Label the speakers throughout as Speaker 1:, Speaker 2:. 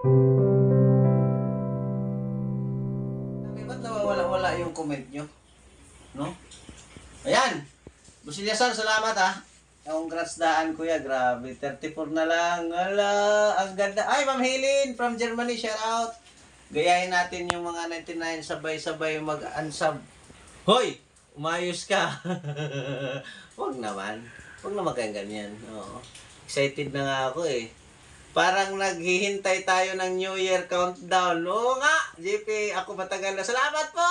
Speaker 1: Ba't nawawala-wala yung comment nyo? No? Ayan! Busilyasan, salamat ha. Congrats daan kuya, grabe. 34 na lang. Ala, ang ganda. Ay, Ma'am Helen from Germany, shout out. Gayahin natin yung mga 99 sabay-sabay mag-unsub. Hoy! Umayos ka. Huwag naman. Huwag naman kayong ganyan. Oo. Excited na nga ako eh. Parang naghihintay tayo ng New Year countdown. Oo nga, JP, ako matagal na. Salamat po!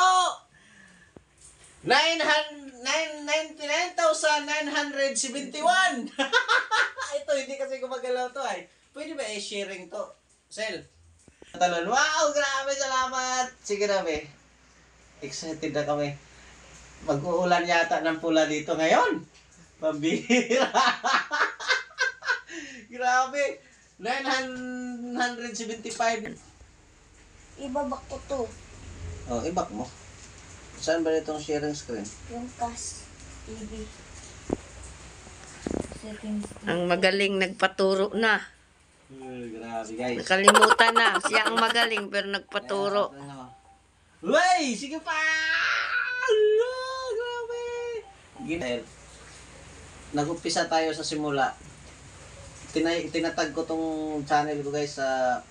Speaker 1: 99,971! Ito, hindi kasi gumagalaw to ay. Pwede ba i-sharing to? Sel. Talon. Wow, grabe, salamat! Sige na, be. Excited na kami. Mag-uulan yata ng pula dito ngayon. Pambihira. Grabe. 975.
Speaker 2: Ibabak ko to.
Speaker 1: Oh, ibak mo. Saan ba itong sharing screen?
Speaker 2: Yung CAS TV. Settings.
Speaker 3: Ang magaling nagpaturo na.
Speaker 1: Grabe guys.
Speaker 3: Nakalimutan na. Siya ang magaling pero nagpaturo.
Speaker 1: Uy! Sige pa! Ala, grabe! Dahil nag-umpisa tayo sa simula. Tinatag ko tong channel ko guys sa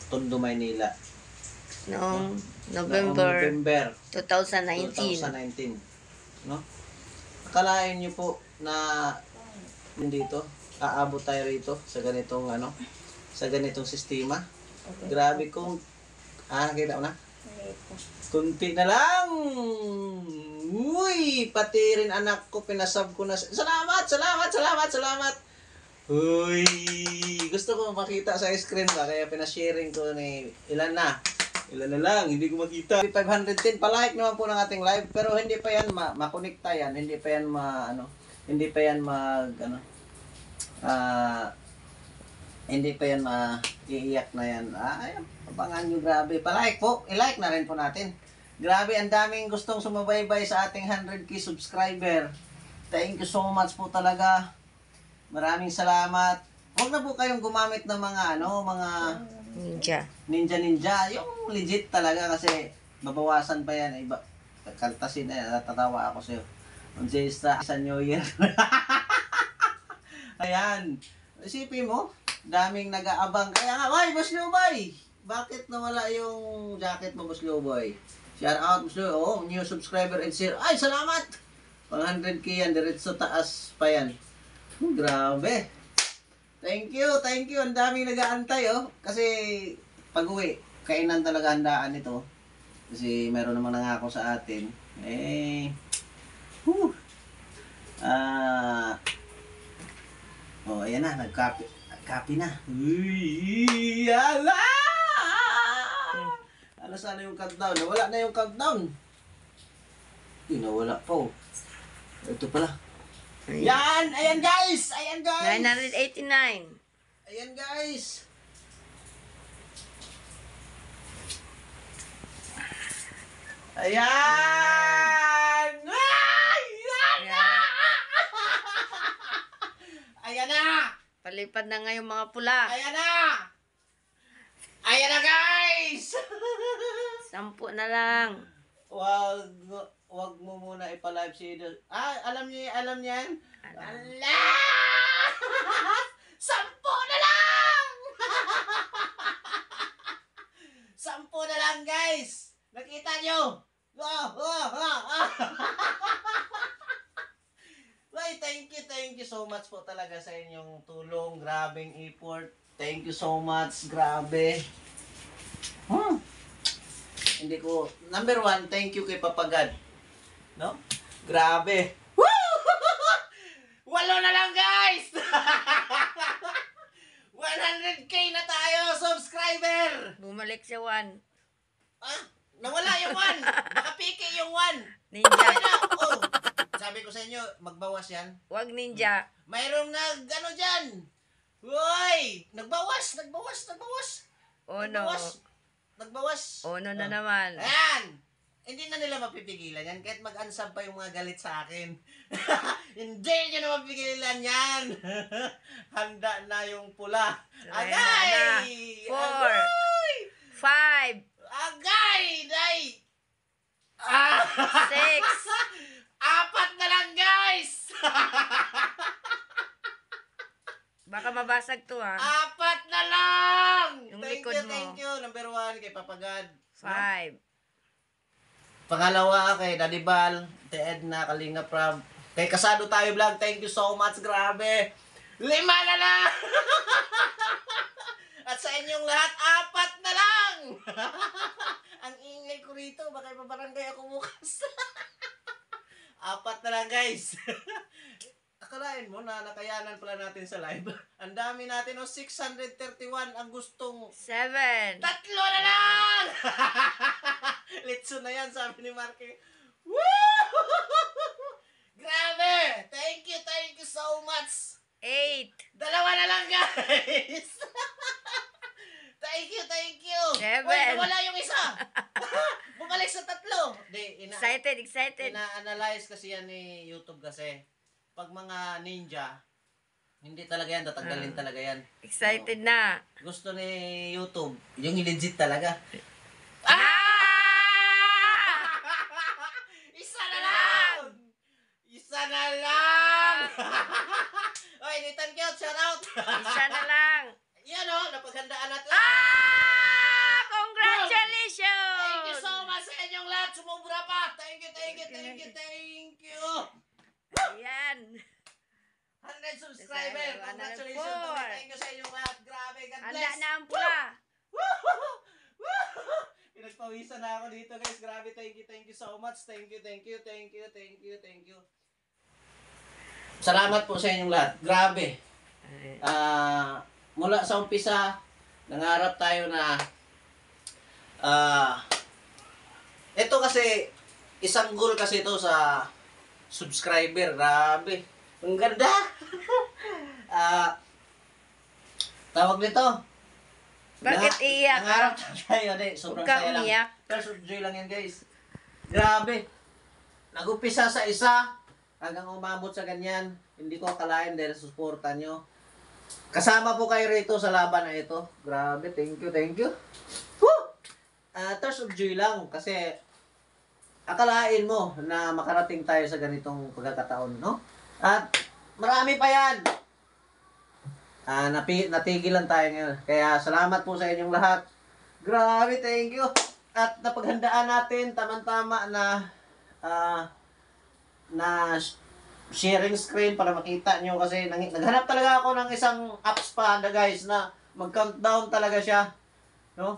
Speaker 1: Tondo, Maynila.
Speaker 3: Noong November
Speaker 1: November
Speaker 3: 2019.
Speaker 1: 2019. No? Akalain niyo po na dito aabot tayo rito sa ganitong sa ganitong sistema. Grabe kung nakita mo na? Kunti na lang. Uy, pati rin anak ko pinasab ko na. Salamat. Uy, gusto ko makita sa screen ba kaya pinasharing ko ni ilan na lang, hindi ko makita. 510 pa-like naman po ng ating live pero hindi pa yan makonekta yan, hindi pa yan hindi pa yan hindi pa yan iiyak na yan. Ayan, abangan nyo, grabe. Pa-like po, i-like na rin po natin. Grabe, ang daming gustong sumabaybay sa ating 100k subscriber. Thank you so much po talaga. Maraming salamat. Huwag na po kayong gumamit ng mga ninja. Yung legit talaga kasi babawasan pa yan. Iba, kaltasin na yan. Natatawa ako sa'yo. Sa New Year. Ayan. Isipin mo, daming nag-aabang. Kaya nga, ay, Boss Luboy! Bakit nawala yung jacket mo, Boss Luboy? Shout out, Boss Luboy. Oh, new subscriber and share. Ay, salamat! Pang 100k yan, diretso taas pa yan. Grabe. Thank you. Ang daming nag-aantay, oh. Kasi pag-uwi, kainan talaga handaan ito. Kasi meron namang nangako sa atin. Oh, ayan na, nag-copy na. Uy, ala! Ano sana yung countdown? Nawala na yung countdown. Nawala pa, oh. Ito pala. Yan! Ayan guys!
Speaker 3: 989.
Speaker 1: Ayan guys! Ayan! Ayan na!
Speaker 3: Palipad na nga yung mga pula.
Speaker 1: Ayan na! Ayan na guys!
Speaker 3: 10 na lang.
Speaker 1: Wag mo muna ipa-live si Idol. Alam niya yan? Ala! 10 na lang! 10 na lang guys! Nakita nyo? Well, thank you so much po talaga sa inyong tulong. Grabing effort. Thank you so much. Grabe. Hindi ko, number 1, thank you kay Papa God. No? Grabe. Woo! 8 na lang guys! 100k na tayo, subscriber!
Speaker 3: Bumalik sa 1.
Speaker 1: Nawala yung 1. Baka piki yung 1.
Speaker 3: Ninja.
Speaker 1: Oh, sabi ko sa inyo, magbawas yan.
Speaker 3: Wag ninja.
Speaker 1: Mayroong dyan. Uy! Nagbawas.
Speaker 3: Oh no.
Speaker 1: Nagbawas.
Speaker 3: Oh no na naman.
Speaker 1: Ayan! Hindi na nila mapipigilan yan. Kahit mag-unsub pa yung mga galit sa akin. Hindi nyo na mapigilan yan. Handa na yung pula. Agay!
Speaker 3: 4,
Speaker 1: Agay!
Speaker 3: 5,
Speaker 1: Agay! Day! Ah!
Speaker 3: 6,
Speaker 1: Apat na lang, guys!
Speaker 3: baka mabasag to ha.
Speaker 1: Apat na lang!
Speaker 3: Yung
Speaker 1: Thank
Speaker 3: likod
Speaker 1: you,
Speaker 3: mo.
Speaker 1: thank you. Number 1 kay Papa God.
Speaker 3: 5,
Speaker 1: Pangalawa kay Daddy Bal, kay Edna, Kalinga Prab. Kay Kasado Tayo Vlog, thank you so much. Grabe. 5 na lang! At sa inyong lahat, 4 na lang! Ang ingay ko rito, baka ipabarangay ako bukas. 4 na lang, guys. Akalain mo na nakayanan pala natin sa live. Ang dami natin, 631 ang gustong
Speaker 3: 7,
Speaker 1: 3 na lang! Litso na yan, sabi ni Marky. Woo! Grabe! Thank you so much!
Speaker 3: 8,
Speaker 1: 2 na lang, guys! Thank you!
Speaker 3: 7.
Speaker 1: Uy, nawala yung isa! Bumalik sa 3! Di,
Speaker 3: excited.
Speaker 1: ina-analyze kasi yan ni YouTube kasi. Pag mga ninja, hindi talaga yan, tatanggalin talaga yan.
Speaker 3: Excited na.
Speaker 1: Gusto ni YouTube, yung legit talaga. Isa na lang! Isa na lang! Oy, Nathan Kyot, shout out!
Speaker 3: Isa na lang.
Speaker 1: Yan o, napaghandaan natin.
Speaker 3: Congratulations!
Speaker 1: Thank you so much sa inyong lahat. Sumubra pa. Thank you.
Speaker 3: Ayan.
Speaker 1: 100 subscriber. Congratulations.
Speaker 3: Four.
Speaker 1: Thank you sa inyong lahat. Grabe, God
Speaker 3: Handa
Speaker 1: bless.
Speaker 3: na ang pula.
Speaker 1: Pinagpawisan na ako dito, guys. Grabe, thank you so much. Thank you. Salamat po sa inyong lahat. Grabe. Mula sa umpisa, nangarap tayo na ito kasi isang goal kasi ito sa subscriber. Grabe. Ang ganda. Tawag nito.
Speaker 3: Bakit iiyak ka?
Speaker 1: Nangarap tayo. Sobrang
Speaker 3: Huwag kang
Speaker 1: saya lang.
Speaker 3: umiyak.
Speaker 1: Pero enjoy lang yan, guys. Grabe. Nag-upisa sa isa hanggang umabot sa ganyan. Hindi ko akalain dahil suporta nyo. Kasama po kayo rito sa laban na ito. Grabe, thank you. Woo! Tears of joy lang kasi akalain mo na makarating tayo sa ganitong pagkakataon, no? At marami pa yan. Natigilan tayo ngayon. Kaya salamat po sa inyong lahat. Grabe, thank you. At napaghandaan natin, tamang-tama na sharing screen para makita nyo kasi naghanap talaga ako ng isang apps pa guys na mag-countdown talaga siya, no?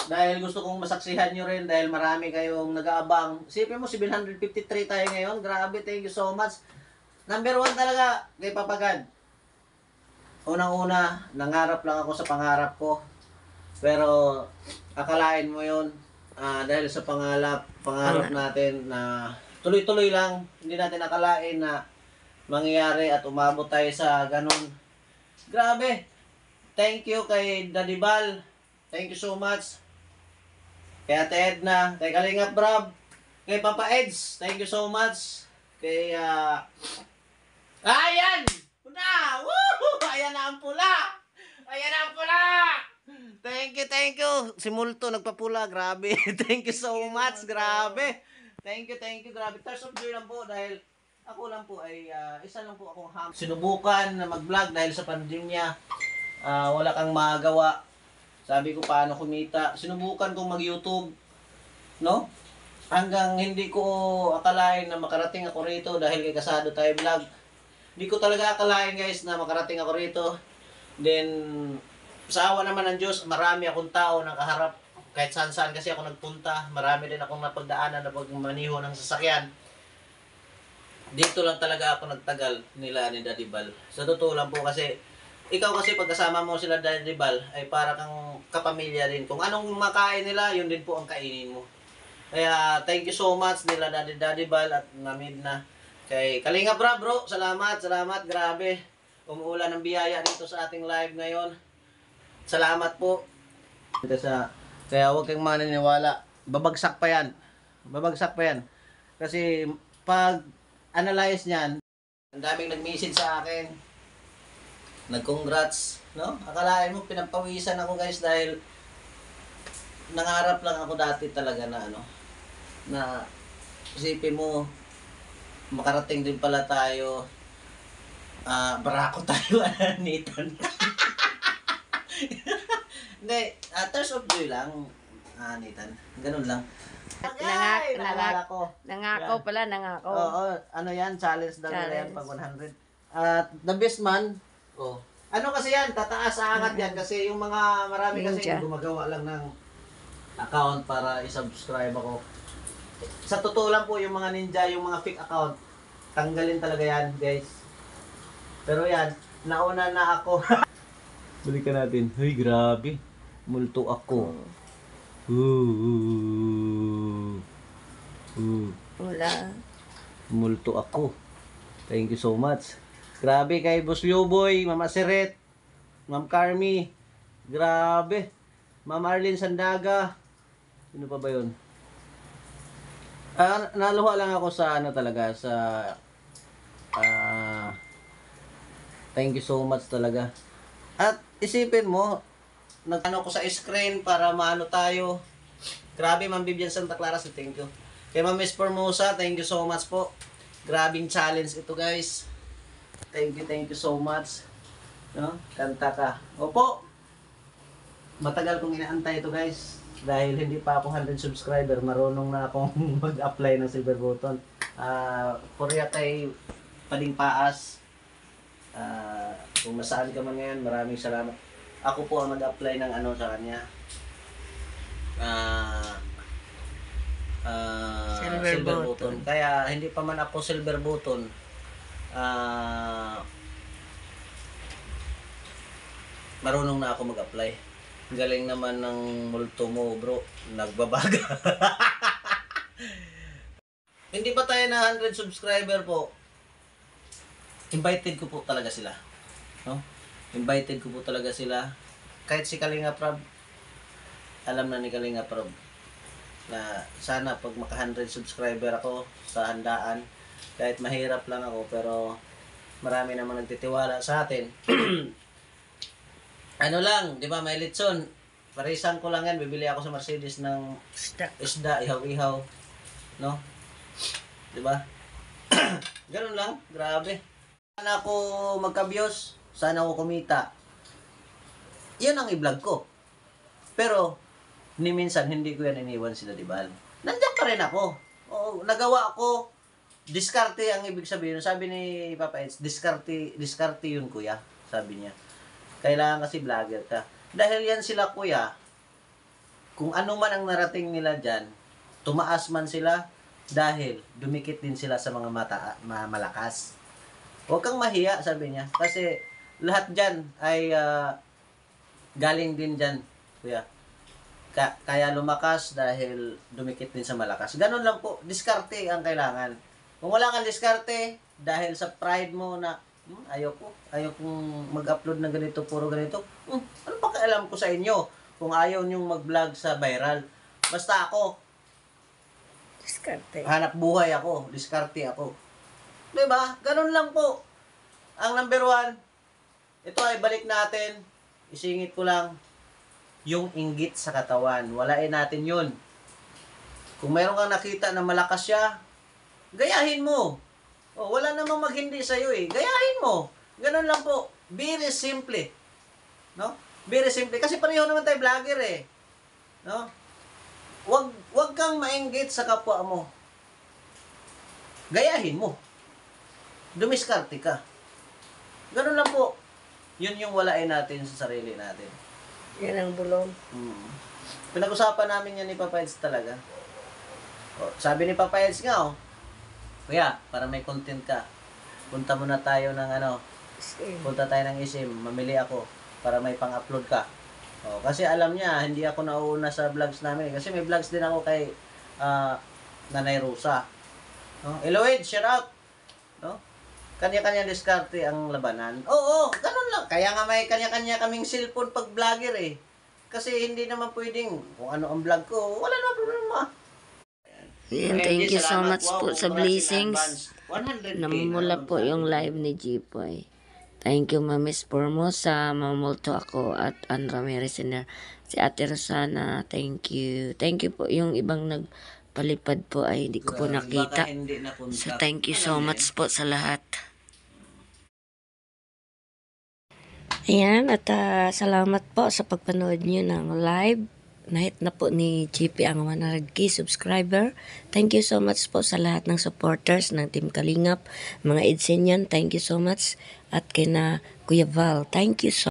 Speaker 1: Dahil gusto kong masaksihan nyo rin dahil marami kayong nag-aabang. Isipin mo 753 tayo ngayon. Grabe, thank you so much. Number 1 talaga kay Papa God. Unang-una, nangarap lang ako sa pangarap ko. Pero akalain mo yun dahil sa pangarap natin na tuloy-tuloy lang, hindi natin akalain na mangyayari at umabot tayo sa ganun. Grabe! Thank you kay Daddy Bal. Thank you so much. Kay Ate Edna, kay Kalinga Prab, kay Papa Eds. Thank you so much. Kay ayan! Puna! Woo! Ayan na ang pula! Thank you. Si Multo nagpapula. Grabe. Thank you so much. Grabe. Thank you. Grabe. Tears of joy lang po dahil ako lang po ay isa lang po akong sinubukan na mag-vlog dahil sa pandemya. Wala kang magawa. Sabi ko paano kumita. Sinubukan kong mag-YouTube. No? Hanggang hindi ko akalain na makarating ako rito dahil kay Kasado Tayo Vlog. Hindi ko talaga akalain guys na makarating ako rito. Then, sa awa naman ng Diyos, marami akong tao nakaharap. Kahit saan-saan kasi ako nagpunta, marami din akong napagdaanan na pagmaniho ng sasakyan. Dito lang talaga ako nagtagal nila ni Daddy Bal. Sa totoo lang po kasi, ikaw kasi pagkasama mo sila Daddy Bal, ay para kang kapamilya din. Kung anong makain nila, yun din po ang kainin mo. Kaya, thank you so much nila Daddy Bal at Namid na. Kay Kalinga bro, salamat, grabe. Umuulan ng biyaya dito sa ating live ngayon. Salamat po. Kaya huwag kang maniniwala. Babagsak pa yan. Kasi pag analyze niyan, ang daming nag-message sa akin. Nag-congrats, no? Akalain mo pinapawisan ako guys dahil nangarap lang ako dati talaga na ano, na isipin mo makarating din pala tayo, barako tayo, Nathan. Hindi, tears of joy lang, Nathan. Ganun lang. Naalala ko.
Speaker 3: Nangako pala, nangako.
Speaker 1: Oo, ano yan, challenge daw nila yan pag 100. At the best man, ano kasi yan, tataas aangat yan kasi yung mga marami kasi
Speaker 3: Ninja.
Speaker 1: gumagawa lang ng account para i-subscribe ako. Sa totoo lang po, yung mga ninja, yung mga fake account, tanggalin talaga yan, guys. Pero yan, nauna na ako. Balikan natin. Huy, grabe. Multo ako.
Speaker 3: Wala.
Speaker 1: Multo ako. Thank you so much. Grabe kay Boss Yoboy, Mama Seret, Ma'am Carmi. Grabe. Ma'am Arlene Sandaga. Sino pa ba yun? Naluha lang ako sa ano talaga, sa thank you so much talaga. At isipin mo, nag-ano ko sa screen para maano tayo. Grabe, Ma'am Vivian Santa Clara, thank you. Kay Ma'am Miss Formosa, thank you so much po. Grabing challenge ito, guys. Thank you so much. No? Kanta ka. Opo. Matagal kong inaantay ito, guys. Dahil hindi pa ako 100 subscriber, marunong na akong mag-apply ng silver button. Purya kay Pading Paas. Kung nasaan ka man ngayon, maraming salamat. Ako po ang nag-apply ng ano sa kanya. Silver button. Kaya hindi pa man ako silver button. Marunong na ako mag-apply. Galing naman ng multo mo, bro. Nagbabaga. Hindi pa tayo na 100 subscriber po. Invited ko po talaga sila. No? Invited ko po talaga sila. Kahit si Kalinga Prab, alam na ni Kalinga Prab na sana pag maka 100 subscriber ako sa handaan, kahit mahirap lang ako, pero marami naman nagtitiwala sa atin. Ano lang, di ba, may litson. Parisan ko lang yan, bibili ako sa Mercedes ng isda, ihaw-ihaw. No? Di ba? Ganun lang, grabe. Sana ako magka-views, sana ako kumita. Yan ang i-vlog ko. Pero, ni minsan, hindi ko yan iniwan sila, di ba? Nandiyan pa rin ako. Oo, nagawa ko. Diskarte ang ibig sabihin. Sabi ni Papa Eds, diskarte yun, kuya. Sabi niya. Kailangan kasi vlogger ka. Dahil yan sila, kuya, kung ano man ang narating nila dyan, tumaas man sila dahil dumikit din sila sa mga malakas. Huwag kang mahiya, sabi niya. Kasi lahat dyan ay galing din dyan, kuya. Kaya lumakas dahil dumikit din sa malakas. Ganun lang po. Diskarte ang kailangan. Kung wala kang diskarte, dahil sa pride mo na ayokong mag-upload ng ganito, puro ganito. Ano pa kailam ko sa inyo kung ayaw nyong mag-vlog sa viral? Basta ako,
Speaker 3: Diskarte.
Speaker 1: hanap buhay ako, diskarte ako. Diba? Ganun lang po. Ang number 1, ito ay balik natin. Isingit ko lang, yung inggit sa katawan. Walain natin yun. Kung mayroon kang nakita na malakas siya, gayahin mo. Wala namang maghindi sa'yo eh. Gayahin mo. Ganun lang po. Very simple. No? Very simple. Kasi pareho naman tayo vlogger eh. No? Wag kang mainggit sa kapwa mo. Gayahin mo. Dumiskarte ka. Ganun lang po. Yun yung walain natin sa sarili natin.
Speaker 3: Yan ang bulong.
Speaker 1: Pinag-usapan namin yan ni Papa Eds talaga. Sabi ni Papa Eds nga, kuya, para may content ka, punta muna tayo ng punta tayo ng isim, mamili ako para may pang-upload ka. Kasi alam niya, hindi ako nauuna sa vlogs namin. Kasi may vlogs din ako kay Nanay Rosa. No? Eloid, shout out! No? Kanya-kanya diskarte ang labanan. Oo, ganun lang. Kaya nga may kanya-kanya kaming cellphone pag vlogger eh. Kasi hindi naman pwedeng kung ano ang vlog ko, wala naman problema.
Speaker 3: Yan, thank you so much po sa blessings. Namumula po yung live ni Jipoy. Thank you, Mamis Formosa, Mamulto ako, at Ann Ramirez Senior. Si Ate Rosana, thank you. Thank you po. Yung ibang nagpalipad po ay hindi ko po
Speaker 1: Grabe,
Speaker 3: nakita.
Speaker 1: baka hindi napunta.
Speaker 3: So, thank you so much po sa lahat. Ayan, at salamat po sa pagpanood nyo ng live. Nahit na po ni GP ang 100k subscriber. Thank you so much po sa lahat ng supporters ng Team Kalingap. Mga Edsenyan, thank you so much. At kina Kuya Val, thank you so